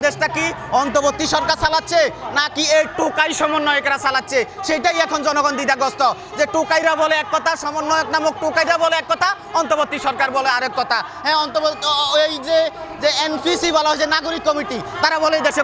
দেশটা কি অন্তর্বর্তী সরকার চালাচ্ছে নাকি এই টোকাই সমন্বয়করা চালাচ্ছে, সেটাই এখন জনগণ দ্বিধাগ্রস্ত। যে টোকাইরা বলে এক কথা, সমন্বয়ক নামক টোকাইরা বলে এক কথা, অন্তর্বর্তী সরকার বলে আরেক কথা। হ্যাঁ, এই যে এনপিসি বলা হয়েছে নাগরিক কমিটি, তারা বলে এই দেশে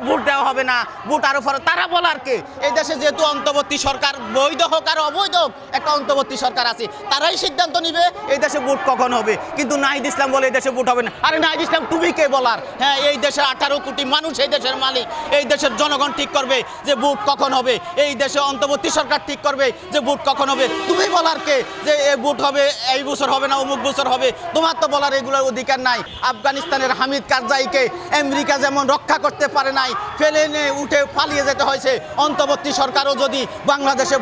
ভোট দেওয়া হবে না, ভোট আরো পরে তারা বলার কে? এই দেশে যেহেতু অন্তর্বর্তী সরকার বৈধ হোক আর অবৈধ হোক, একটা অন্তর্বর্তী সরকার আছে, তারাই সিদ্ধান্ত নিবে এই দেশে ভোট কখন হবে। কিন্তু নাহিদ ইসলাম বলে এই দেশে ভোট হবে না। আরে নাহিদ ইসলাম তুমি কে বলার? হ্যাঁ, এই দেশের 18 কোটি মানুষ এই দেশের মালিক, এই দেশের জনগণ ঠিক করবে যে ভোট কখন হবে, এই দেশে অন্তর্বর্তী সরকার ঠিক করবে যে ভোট কখন হবে। তুমি বলার কে যে ভোট হবে এই বছর হবে না অমুক বছর হবে? তোমার তো বলার এগুলোর অধিকার নাই। আফগানিস্তানের হামিদ কারজাইকে আমেরিকা যেমন রক্ষা করতে পারে নাই, ফেলে নিয়ে উঠে পালিয়ে যেতে হয়েছে, অন্তর্বর্তী সরকারও যদি বাংলাদেশে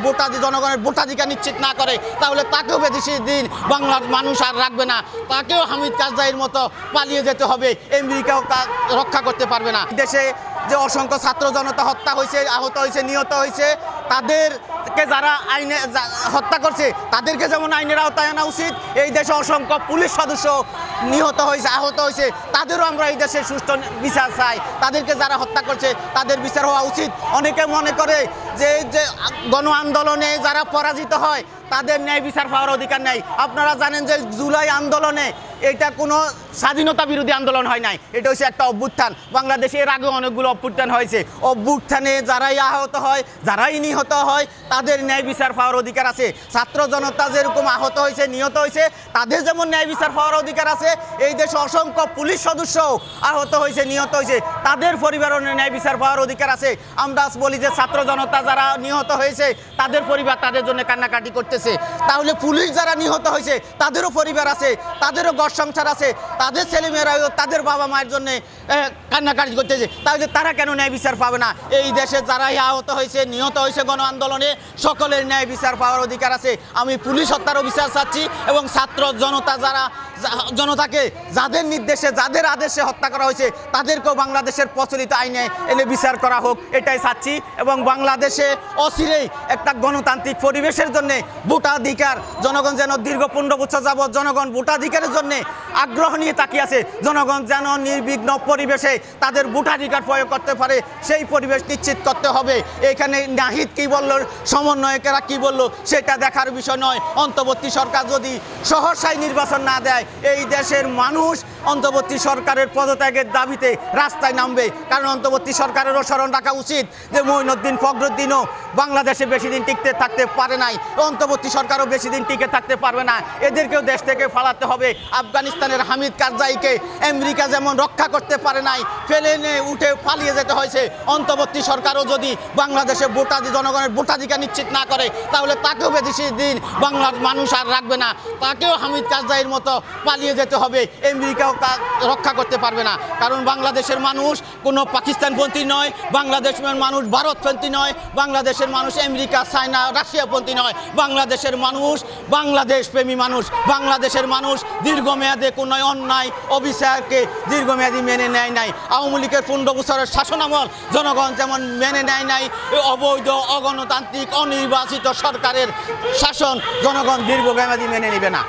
জনগণের ভোটাধিকার নিশ্চিত না করে, তাহলে তাকেও বেশি দিন বাংলার মানুষ আর রাখবে না, তাকেও হামিদ কারজাইয়ের মতো পালিয়ে যেতে হবে, আমেরিকাও রক্ষা করতে পারবে না। দেশে যে অসংখ্য ছাত্র জনতা হত্যা হয়েছে, আহত হয়েছে, নিহত হয়েছে, তাদেরকে যারা আইনে হত্যা করছে তাদেরকে যেমন আইনের আওতায় আনা উচিত, এই দেশে অসংখ্য পুলিশ সদস্য নিহত হয়েছে, আহত হয়েছে, তাদেরও আমরা এই দেশে সুষ্ঠু বিচার চাই। তাদেরকে যারা হত্যা করছে তাদের বিচার হওয়া উচিত। অনেকে মনে করে যে গণ আন্দোলনে যারা পরাজিত হয় তাদের ন্যায় বিচার পাওয়ার অধিকার নেই। আপনারা জানেন যে জুলাই আন্দোলনে এটা কোনো স্বাধীনতা বিরোধী আন্দোলন হয় নাই, এটা হচ্ছে একটা অভ্যুত্থান। বাংলাদেশে এর আগে অনেকগুলো অভ্যুত্থান হয়েছে, অভ্যুত্থানে যারাই আহত হয়, যারাই নিহত হয়, তাদের ন্যায় বিচার পাওয়ার অধিকার আছে। ছাত্র জনতা যেরকম আহত হয়েছে, নিহত হয়েছে, তাদের যেমন ন্যায় বিচার পাওয়ার অধিকার আছে, এই দেশে অসংখ্য পুলিশ সদস্য আহত হয়েছে, নিহত হয়েছে, তাদের পরিবারের ন্যায় বিচার পাওয়ার অধিকার আছে। আমরা বলি যে ছাত্র জনতা যারা নিহত হয়েছে তাদের পরিবার তাদের জন্য কান্নাকাটি করতেছে, তাহলে পুলিশ যারা নিহত হয়েছে তাদেরও পরিবার আছে, তাদেরও ঘর সংসার আছে, তাদের ছেলেমেয়েরাও তাদের বাবা মায়ের জন্য কান্নাকাটি করতেছে, তাহলে তারা কেন ন্যায় বিচার পাবে না? এই দেশে যারাই আহত হয়েছে, নিহত হয়েছে গণ আন্দোলনে, সকলের ন্যায় বিচার পাওয়ার অধিকার আছে। আমি পুলিশ হত্যারও বিচার চাচ্ছি এবং ছাত্র জনতাকে যাদের নির্দেশে, যাদের আদেশে হত্যা করা হয়েছে তাদেরকেও বাংলাদেশের প্রচলিত আইনে এনে বিচার করা হোক, এটাই চাচ্ছি। এবং বাংলাদেশে অচিরেই একটা গণতান্ত্রিক পরিবেশের জন্য ভোটাধিকার, জনগণ যেন দীর্ঘ 15 বছর যাবৎ জনগণ ভোটাধিকারের জন্য আগ্রহ নিয়ে তাকিয়ে আছে, জনগণ যেন নির্বিঘ্ন পরিবেশে তাদের ভোটাধিকার প্রয়োগ করতে পারে, সেই পরিবেশ নিশ্চিত করতে হবে। এখানে নাহিদ কী বলল, সমন্বয়কেরা কী বলল, সেটা দেখার বিষয় নয়। অন্তর্বর্তী সরকার যদি সহসায় নির্বাচন না দেয়, এই দেশের মানুষ অন্তর্বর্তী সরকারের পদত্যাগের দাবিতে রাস্তায় নামবে। কারণ অন্তর্বর্তী সরকারেরও স্মরণ রাখা উচিত যে মঈনুদ্দিন ফখরুদ্দিনও বাংলাদেশে বেশি দিন টিকতে থাকতে পারে নাই, অন্তর্বর্তী সরকারও বেশি দিন টিকে থাকতে পারবে না, এদেরকেও দেশ থেকে ফালাতে হবে। আফগানিস্তানের হামিদ কারজাইকে আমেরিকা যেমন রক্ষা করতে পারে নাই, ফেলে নিয়ে উঠে পালিয়ে যেতে হয়েছে, অন্তর্বর্তী সরকারও যদি বাংলাদেশে জনগণের ভোটাধিকার নিশ্চিত না করে, তাহলে তাকেও বেশি দিন বাংলার মানুষ আর রাখবে না, তাকেও হামিদ কারজাইয়ের মতো পালিয়ে যেতে হবে, আমেরিকাও রক্ষা করতে পারবে না। কারণ বাংলাদেশের মানুষ কোনো পাকিস্তানপন্থী নয়, বাংলাদেশের মানুষ ভারতপন্থী নয়, বাংলাদেশের মানুষ আমেরিকা, চায়না, রাশিয়াপন্থী নয়, বাংলাদেশের মানুষ বাংলাদেশ প্রেমী মানুষ। বাংলাদেশের মানুষ দীর্ঘমেয়াদে কোনো অন্যায় অবিচারকে দীর্ঘমেয়াদী মেনে নেয় নাই। আওয়ামী লীগের 15 বছরের শাসনামল জনগণ যেমন মেনে নেয় নাই, অবৈধ, অগণতান্ত্রিক, অনির্বাচিত সরকারের শাসন জনগণ দীর্ঘমেয়াদী মেনে নেবে না।